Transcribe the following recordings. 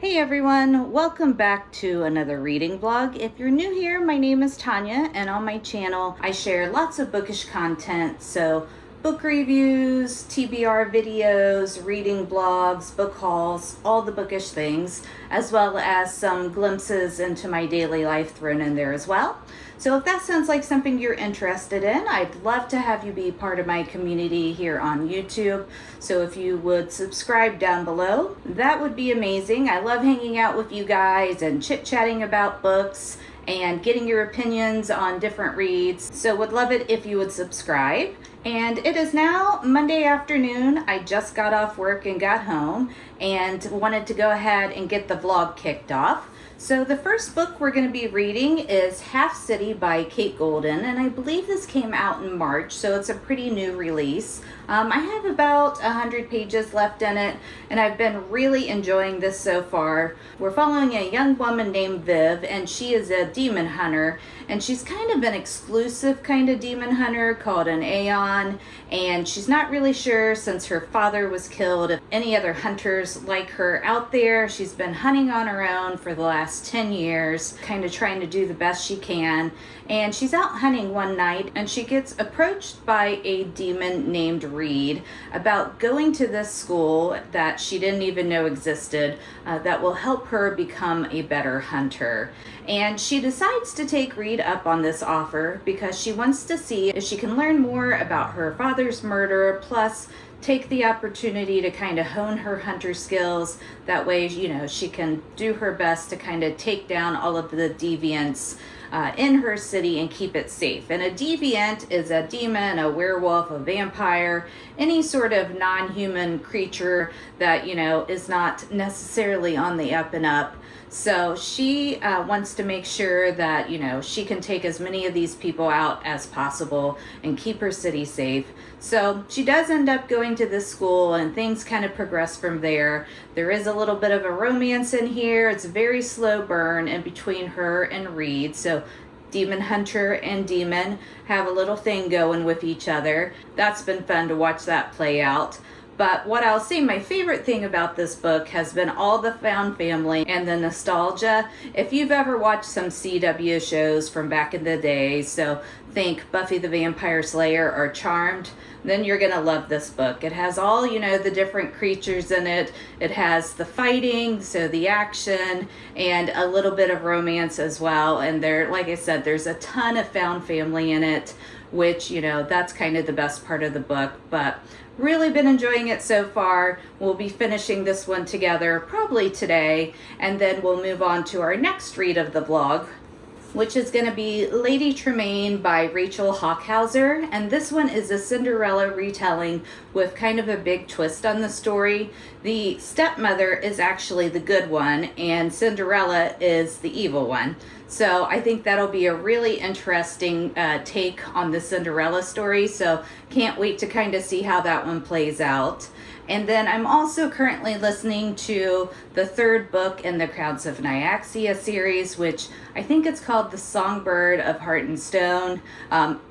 Hey everyone, welcome back to another reading vlog. If you're new here, my name is Tonya, and on my channel I share lots of bookish content, so book reviews, TBR videos, reading blogs, book hauls, all the bookish things, as well as some glimpses into my daily life thrown in there as well. So if that sounds like something you're interested in, I'd love to have you be part of my community here on YouTube. So if you would subscribe down below, that would be amazing. I love hanging out with you guys and chit-chatting about books and getting your opinions on different reads. So would love it if you would subscribe. And it is now Monday afternoon. I just got off work and got home and wanted to go ahead and get the vlog kicked off. So the first book we're going to be reading is Half City by Kate Golden, and I believe this came out in March, so it's a pretty new release. I have about 100 pages left in it, and I've been really enjoying this so far. We're following a young woman named Viv, and she is a demon hunter, and she's kind of an exclusive kind of demon hunter called an Aeon, and she's not really sure, since her father was killed, if any other hunters like her out there. She's been hunting on her own for the last 10 years, kind of trying to do the best she can, and she's out hunting one night and she gets approached by a demon named Reed about going to this school that she didn't even know existed that will help her become a better hunter. And she decides to take Reed up on this offer because she wants to see if she can learn more about her father's murder, plus take the opportunity to kind of hone her hunter skills. That way, you know, she can do her best to kind of take down all of the deviants in her city and keep it safe. And a deviant is a demon, a werewolf, a vampire, any sort of non-human creature that, you know, is not necessarily on the up and up. So she wants to make sure that, you know, she can take as many of these people out as possible and keep her city safe. So she does end up going to this school, and things kind of progress from there. There is a little bit of a romance in here. It's a very slow burn in between her and Reed. So demon hunter and demon have a little thing going with each other. That's been fun to watch that play out. But what I'll say, my favorite thing about this book has been all the found family and the nostalgia. If you've ever watched some CW shows from back in the day, so think Buffy the Vampire Slayer or Charmed, then you're going to love this book. It has all, you know, the different creatures in it. It has the fighting, so the action, and a little bit of romance as well. And there, like I said, there's a ton of found family in it, which, you know, that's kind of the best part of the book. But really been enjoying it so far. We'll be finishing this one together probably today, and then we'll move on to our next read of the vlog, which is going to be Lady Tremaine by Rachel Hockhauser. And this one is a Cinderella retelling with kind of a big twist on the story. The stepmother is actually the good one, and Cinderella is the evil one. So I think that'll be a really interesting take on the Cinderella story. So can't wait to kind of see how that one plays out. And then I'm also currently listening to the third book in the Crowns of Nyaxia series, which I think it's called The Songbird of Heart and Stone.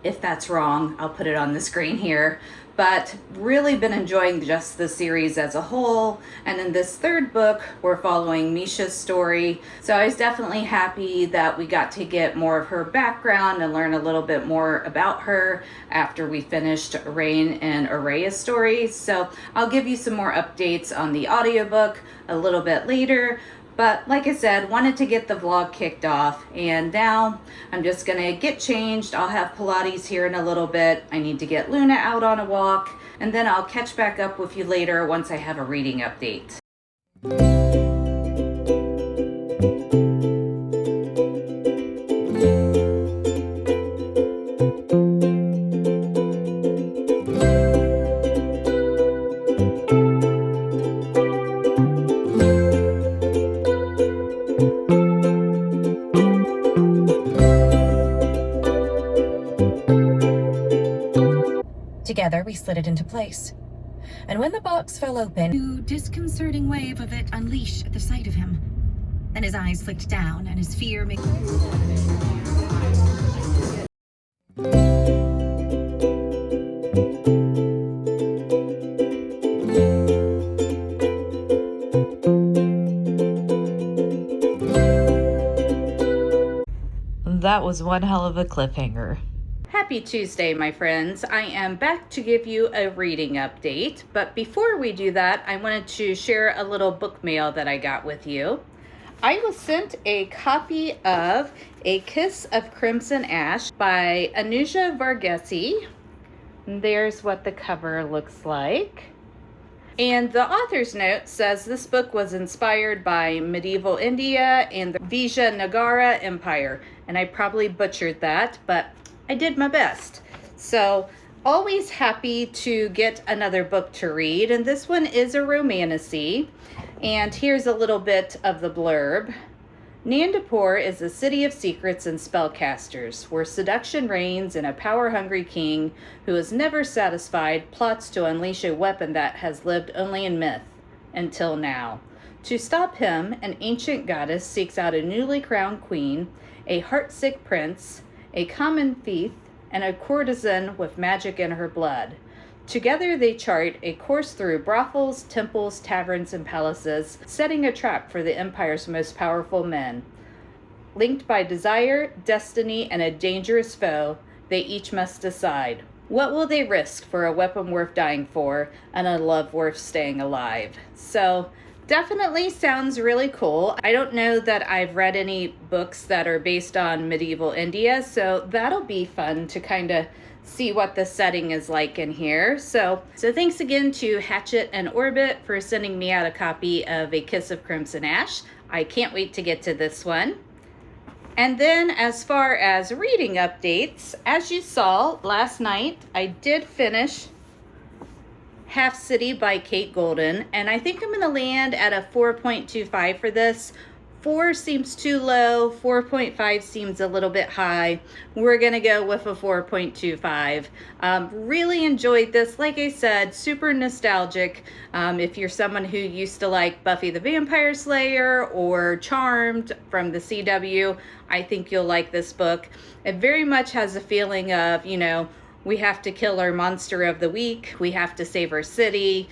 If that's wrong, I'll put it on the screen here. But really been enjoying just the series as a whole. And in this third book, we're following Misha's story. So I was definitely happy that we got to get more of her background and learn a little bit more about her after we finished Rain and Araya's stories. So I'll give you some more updates on the audiobook a little bit later. But like I said, wanted to get the vlog kicked off, and now I'm just gonna get changed. I'll have Pilates here in a little bit. I need to get Luna out on a walk, and then I'll catch back up with you later once I have a reading update. Together, we slid it into place. And when the box fell open, a disconcerting wave of it unleashed at the sight of him. Then his eyes flicked down, and his fear made... that was one hell of a cliffhanger. Happy Tuesday, my friends. I am back to give you a reading update, but before we do that, I wanted to share a little book mail that I got with you. I was sent a copy of A Kiss of Crimson Ash by Anuja Varghese. There's what the cover looks like. And the author's note says this book was inspired by medieval India and the Vijayanagara Empire. And I probably butchered that, but I did my best. So always happy to get another book to read. And this one is a romantasy. And here's a little bit of the blurb. Nandapur is a city of secrets and spellcasters, where seduction reigns and a power-hungry king who is never satisfied plots to unleash a weapon that has lived only in myth, until now. To stop him, an ancient goddess seeks out a newly crowned queen, a heartsick prince, a common thief, and a courtesan with magic in her blood. Together they chart a course through brothels, temples, taverns, and palaces, setting a trap for the empire's most powerful men. Linked by desire, destiny, and a dangerous foe, they each must decide. What will they risk for a weapon worth dying for and a love worth staying alive? So, definitely sounds really cool. I don't know that I've read any books that are based on medieval India, so that'll be fun to kind of see what the setting is like in here. So thanks again to Hatchet and Orbit for sending me out a copy of A Kiss of Crimson Ash. I can't wait to get to this one. And then as far as reading updates, as you saw last night, I did finish Half City by Kate Golden, and I think I'm going to land at a 4.25 for this. 4 seems too low, 4.5 seems a little bit high. We're going to go with a 4.25. Really enjoyed this. Like I said, super nostalgic. If you're someone who used to like Buffy the Vampire Slayer or Charmed from the CW, I think you'll like this book. It very much has a feeling of, we have to kill our monster of the week. We have to save our city.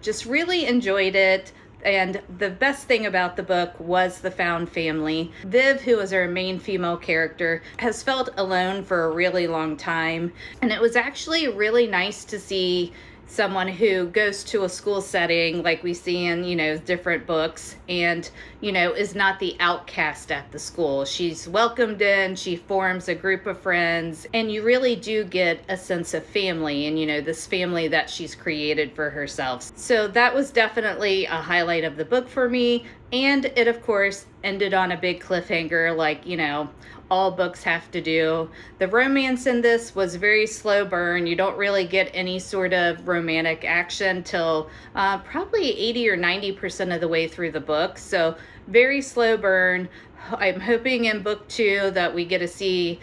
Just really enjoyed it. And the best thing about the book was the found family. Viv, who is our main female character, has felt alone for a really long time. And it was actually really nice to see someone who goes to a school setting like we see in, different books and, is not the outcast at the school. She's welcomed in, she forms a group of friends, and you really do get a sense of family and, this family that she's created for herself. So that was definitely a highlight of the book for me. And it, of course, ended on a big cliffhanger like, all books have to do. The romance in this was very slow burn. You don't really get any sort of romantic action till probably 80 or 90% of the way through the book. So very slow burn. I'm hoping in book 2 that we get to see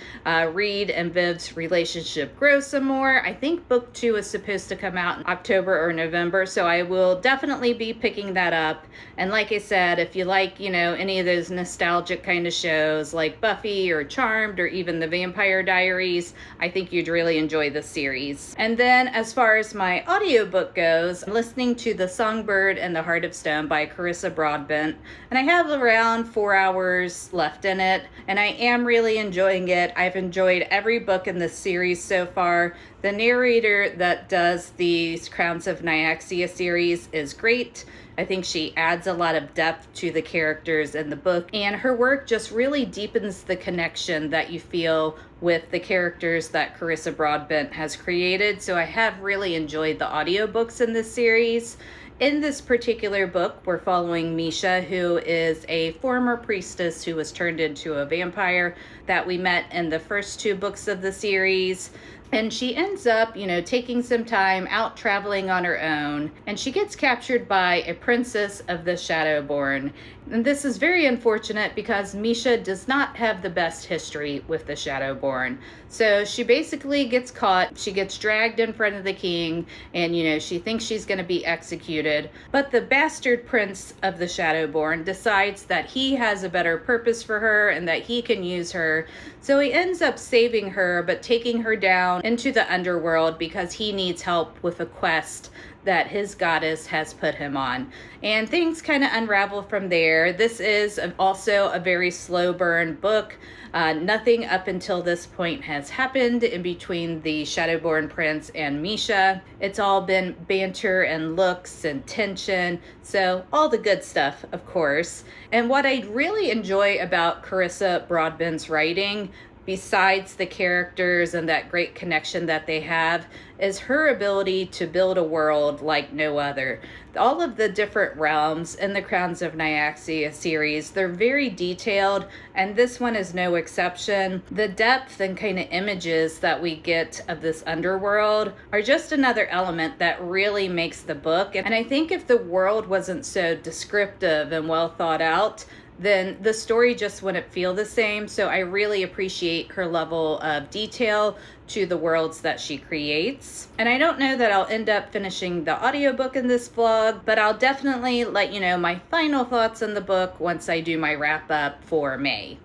Reed and Viv's relationship grow some more. I think book 2 is supposed to come out in October or November, so I will definitely be picking that up. And like I said, if you like, any of those nostalgic kind of shows like Buffy or Charmed or even The Vampire Diaries, I think you'd really enjoy this series. And then as far as my audiobook goes, I'm listening to The Songbird and the Heart of Stone by Carissa Broadbent, and I have around 4 hours left in it, and I am really enjoying it. I've enjoyed every book in this series so far. The narrator that does the Crowns of Nyaxia series is great. I think she adds a lot of depth to the characters in the book, and her work just really deepens the connection that you feel with the characters that Carissa Broadbent has created. So I have really enjoyed the audiobooks in this series. In this particular book, we're following Misha, who is a former priestess who was turned into a vampire that we met in the first 2 books of the series. And she ends up, taking some time out traveling on her own, and she gets captured by a princess of the Shadowborn. And this is very unfortunate because Misha does not have the best history with the Shadowborn. So she basically gets caught, she gets dragged in front of the king, and she thinks she's going to be executed. But the bastard prince of the Shadowborn decides that he has a better purpose for her and that he can use her. So he ends up saving her, but taking her down down into the underworld because he needs help with a quest that his goddess has put him on. And things kind of unravel from there. This is also a very slow burn book. Nothing up until this point has happened in between the Shadowborn Prince and Misha. It's all been banter and looks and tension, so all the good stuff, of course. And what I really enjoy about Carissa Broadbent's writing, besides the characters and that great connection that they have, is her ability to build a world like no other. All of the different realms in the Crowns of Nyaxia series, they're very detailed, and this one is no exception. The depth and kind of images that we get of this underworld are just another element that really makes the book. And I think if the world wasn't so descriptive and well thought out, then the story just wouldn't feel the same. So I really appreciate her level of detail to the worlds that she creates. And I don't know that I'll end up finishing the audiobook in this vlog, but I'll definitely let you know my final thoughts on the book once I do my wrap up for May.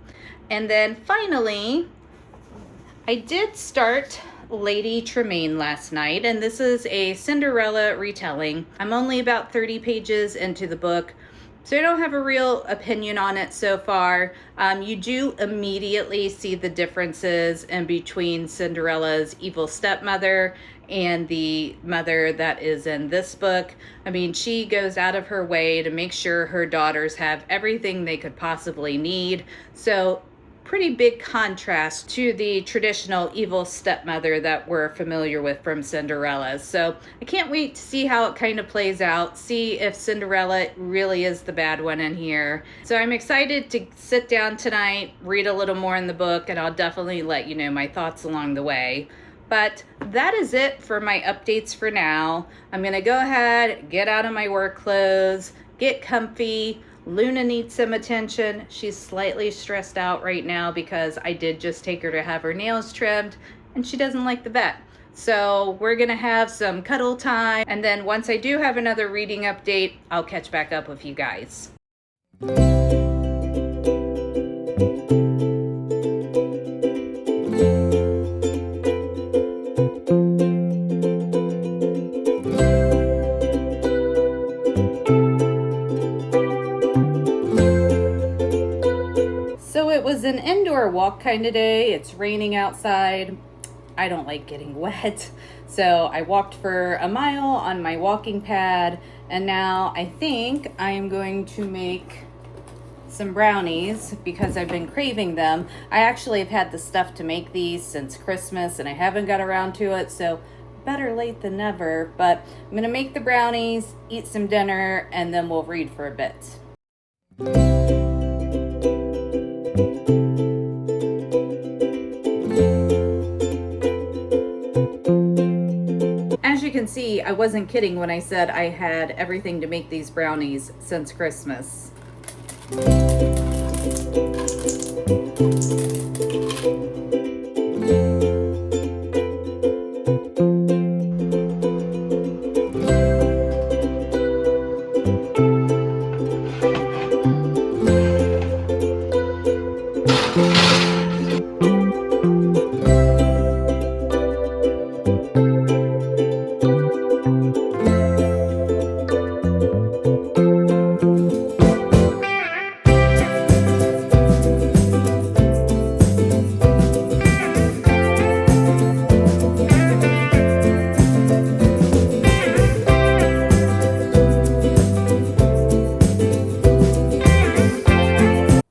And then finally, I did start Lady Tremaine last night, and this is a Cinderella retelling. I'm only about 30 pages into the book, so I don't have a real opinion on it so far. You do immediately see the differences in between Cinderella's evil stepmother and the mother that is in this book. I mean, she goes out of her way to make sure her daughters have everything they could possibly need. So pretty big contrast to the traditional evil stepmother that we're familiar with from Cinderella. So I can't wait to see how it kind of plays out, see if Cinderella really is the bad one in here. So I'm excited to sit down tonight, read a little more in the book, and I'll definitely let you know my thoughts along the way. But that is it for my updates for now. I'm gonna go ahead, get out of my work clothes, get comfy. Luna needs some attention. She's slightly stressed out right now because I did just take her to have her nails trimmed and she doesn't like the vet. So we're gonna have some cuddle time, and then once I do have another reading update, I'll catch back up with you guys. It was an indoor walk kind of day. It's raining outside. I don't like getting wet. So I walked for a mile on my walking pad, and now I think I am going to make some brownies because I've been craving them. I actually have had the stuff to make these since Christmas and I haven't got around to it, so better late than never. But I'm gonna make the brownies, eat some dinner, and then we'll read for a bit. As you can see, I wasn't kidding when I said I had everything to make these brownies since Christmas.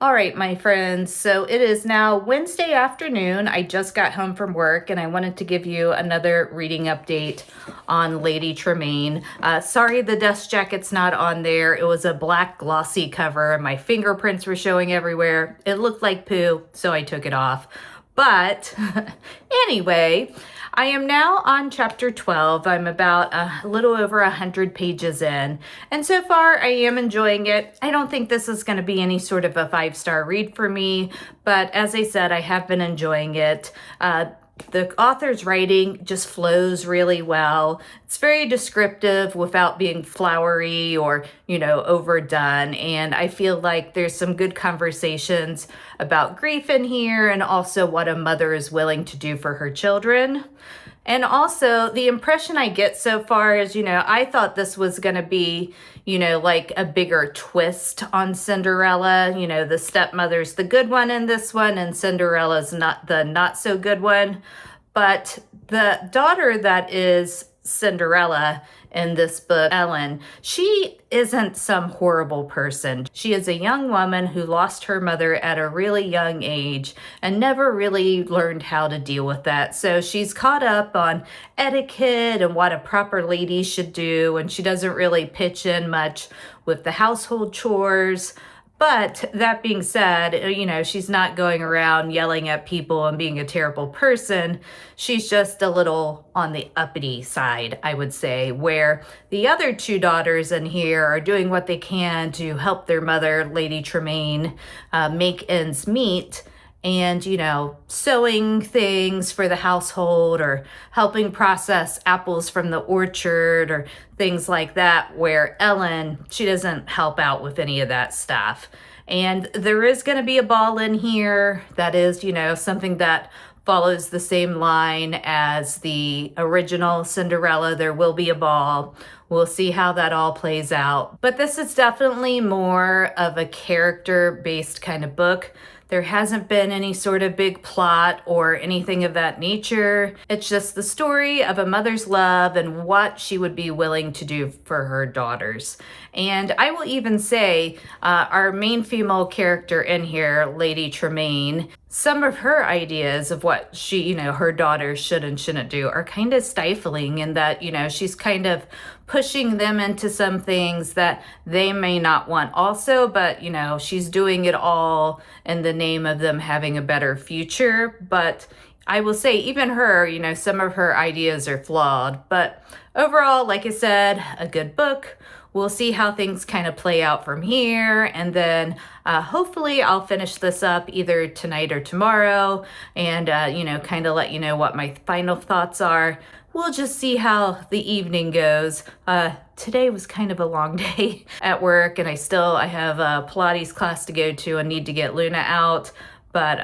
All right, my friends, so it is now Wednesday afternoon. I just got home from work and I wanted to give you another reading update on Lady Tremaine. Sorry the dust jacket's not on there. It was a black glossy cover and my fingerprints were showing everywhere. It looked like poo, so I took it off. But anyway, I am now on chapter 12. I'm about a little over 100 pages in. And so far, I am enjoying it. I don't think this is going to be any sort of a 5-star read for me. But as I said, I have been enjoying it. The author's writing just flows really well. It's very descriptive without being flowery or, overdone. And I feel like there's some good conversations about grief in here and also what a mother is willing to do for her children. And also the impression I get so far is, I thought this was going to be, like a bigger twist on Cinderella. The stepmother's the good one in this one and Cinderella's not so good one. But the daughter that is Cinderella in this book, Ellen, she isn't some horrible person. She is a young woman who lost her mother at a really young age and never really learned how to deal with that. So she's caught up on etiquette and what a proper lady should do, and she doesn't really pitch in much with the household chores. But that being said, she's not going around yelling at people and being a terrible person. She's just a little on the uppity side, I would say, where the other two daughters in here are doing what they can to help their mother, Lady Tremaine, make ends meet. And, sewing things for the household or helping process apples from the orchard or things like that, where Ellen, she doesn't help out with any of that stuff. And there is going to be a ball in here that is, something that follows the same line as the original Cinderella. There will be a ball. We'll see how that all plays out. But this is definitely more of a character-based kind of book. There hasn't been any sort of big plot or anything of that nature. It's just the story of a mother's love and what she would be willing to do for her daughters. And I will even say our main female character in here, Lady Tremaine, some of her ideas of what she, her daughters should and shouldn't do are kind of stifling in that, she's kind of pushing them into some things that they may not want also, but, she's doing it all in the name of them having a better future. But I will say even her, some of her ideas are flawed, but overall, like I said, a good book. We'll see how things kind of play out from here. And then hopefully I'll finish this up either tonight or tomorrow and, kind of let you know what my final thoughts are. We'll just see how the evening goes. Today was kind of a long day at work and I have a Pilates class to go to and need to get Luna out. But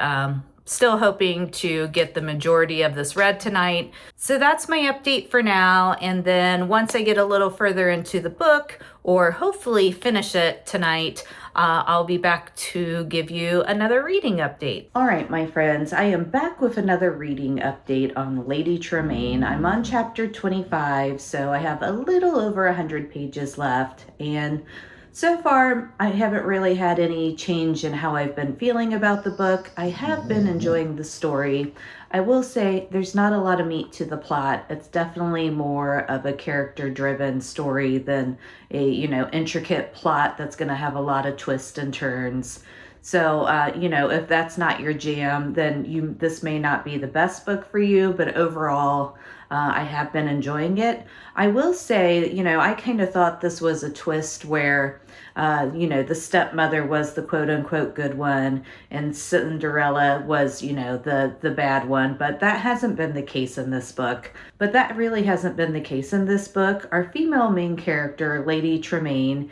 still hoping to get the majority of this read tonight. So that's my update for now. And then once I get a little further into the book, or hopefully finish it tonight, I'll be back to give you another reading update. All right, my friends, I am back with another reading update on Lady Tremaine. I'm on chapter 25, so I have a little over 100 pages left. And so far, I haven't really had any change in how I've been feeling about the book. I have been enjoying the story. I will say there's not a lot of meat to the plot. It's definitely more of a character-driven story than a, intricate plot that's going to have a lot of twists and turns. So, if that's not your jam, then this may not be the best book for you, but overall, I have been enjoying it. I will say, I kind of thought this was a twist where, the stepmother was the quote unquote good one and Cinderella was, the bad one, but that hasn't been the case in this book. But that really hasn't been the case in this book. Our female main character, Lady Tremaine,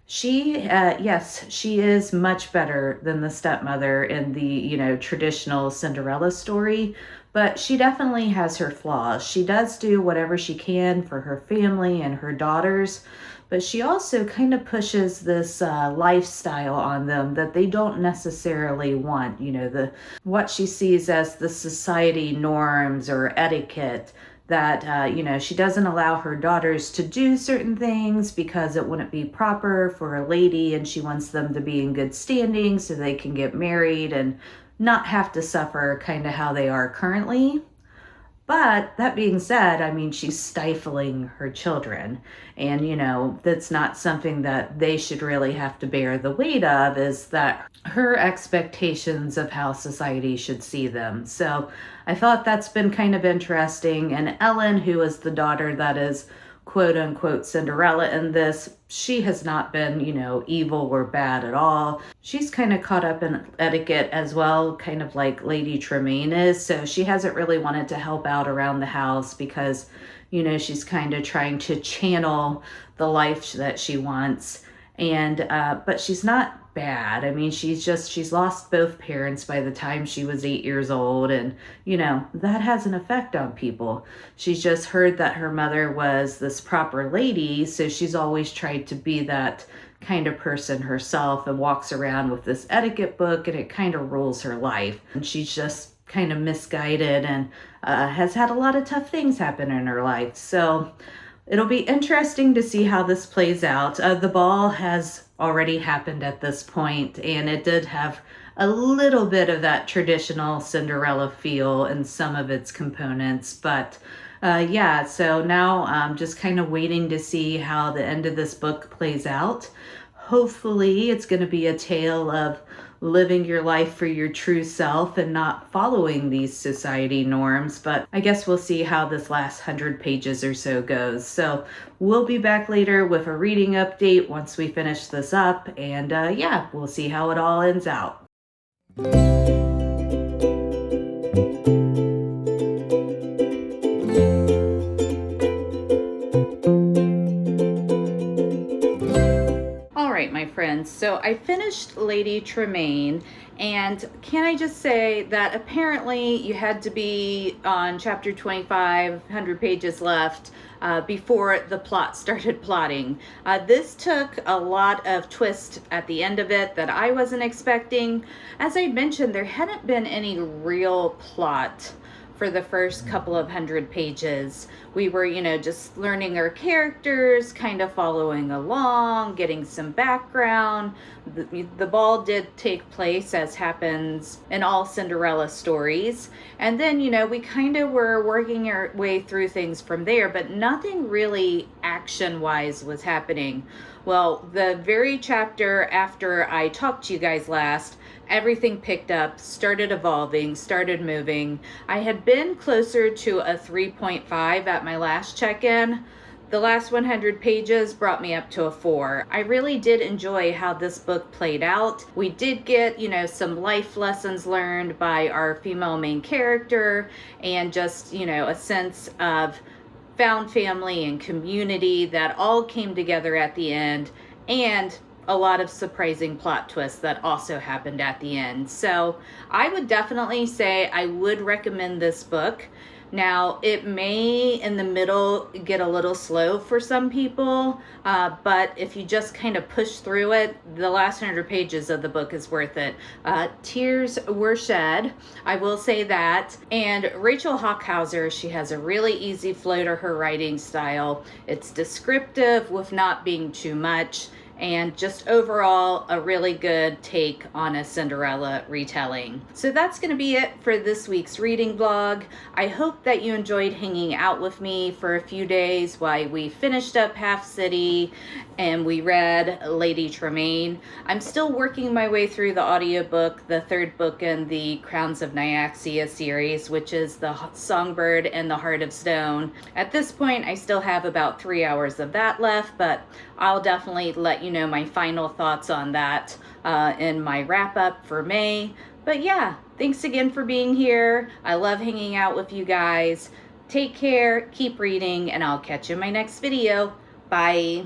she is much better than the stepmother in the, traditional Cinderella story, but she definitely has her flaws. She does do whatever she can for her family and her daughters, but she also kind of pushes this lifestyle on them that they don't necessarily want, what she sees as the society norms or etiquette. That, she doesn't allow her daughters to do certain things because it wouldn't be proper for a lady, and she wants them to be in good standing so they can get married and not have to suffer kind of how they are currently. But that being said, she's stifling her children. And, that's not something that they should really have to bear the weight of, is that her expectations of how society should see them. So I thought that's been kind of interesting. And Ellen, who is the daughter that is quote unquote Cinderella in this. She has not been, evil or bad at all. She's kind of caught up in etiquette as well, kind of like Lady Tremaine is. So she hasn't really wanted to help out around the house because, she's kind of trying to channel the life that she wants. And, but she's not bad. I mean, she's lost both parents by the time she was 8 years old. And, that has an effect on people. She's just heard that her mother was this proper lady. So she's always tried to be that kind of person herself and walks around with this etiquette book, and it kind of rules her life. And she's just kind of misguided and has had a lot of tough things happen in her life. So it'll be interesting to see how this plays out. The ball has already happened at this point, and it did have a little bit of that traditional Cinderella feel in some of its components. But yeah, so now I'm just kind of waiting to see how the end of this book plays out. Hopefully it's going to be a tale of living your life for your true self and not following these society norms. But I guess we'll see how this last 100 pages or so goes. So we'll be back later with a reading update once we finish this up. And yeah, we'll see how it all ends out. My friends, so I finished Lady Tremaine, and can I just say that apparently you had to be on chapter 25, 100 pages left, before the plot started plotting. This took a lot of twist at the end of it that I wasn't expecting. As I mentioned, there hadn't been any real plot for the first couple of 100 pages. We were, just learning our characters, kind of following along, getting some background. The ball did take place, as happens in all Cinderella stories. And then, we kind of were working our way through things from there, but nothing really action-wise was happening. Well, the very chapter after I talked to you guys last, everything picked up, started evolving, started moving. I had been closer to a 3.5 at my last check-in. The last 100 pages brought me up to a 4. I really did enjoy how this book played out. We did get, some life lessons learned by our female main character, and just, a sense of found family and community that all came together at the end, and a lot of surprising plot twists that also happened at the end. So I would definitely say I would recommend this book. Now, it may in the middle get a little slow for some people, but if you just kind of push through it, the last 100 pages of the book is worth it. Tears were shed, I will say that. And Rachel Hockhauser, she has a really easy flow to her writing style. It's descriptive with not being too much, and just overall a really good take on a Cinderella retelling. So that's going to be it for this week's reading vlog. I hope that you enjoyed hanging out with me for a few days while we finished up Half City and we read Lady Tremaine. I'm still working my way through the audiobook, the third book in the Crowns of Nyaxia series, which is The Songbird and the Heart of Stone. At this point, I still have about 3 hours of that left, but I'll definitely let you know my final thoughts on that in my wrap up for May. But yeah, thanks again for being here. I love hanging out with you guys. Take care, keep reading, and I'll catch you in my next video. Bye.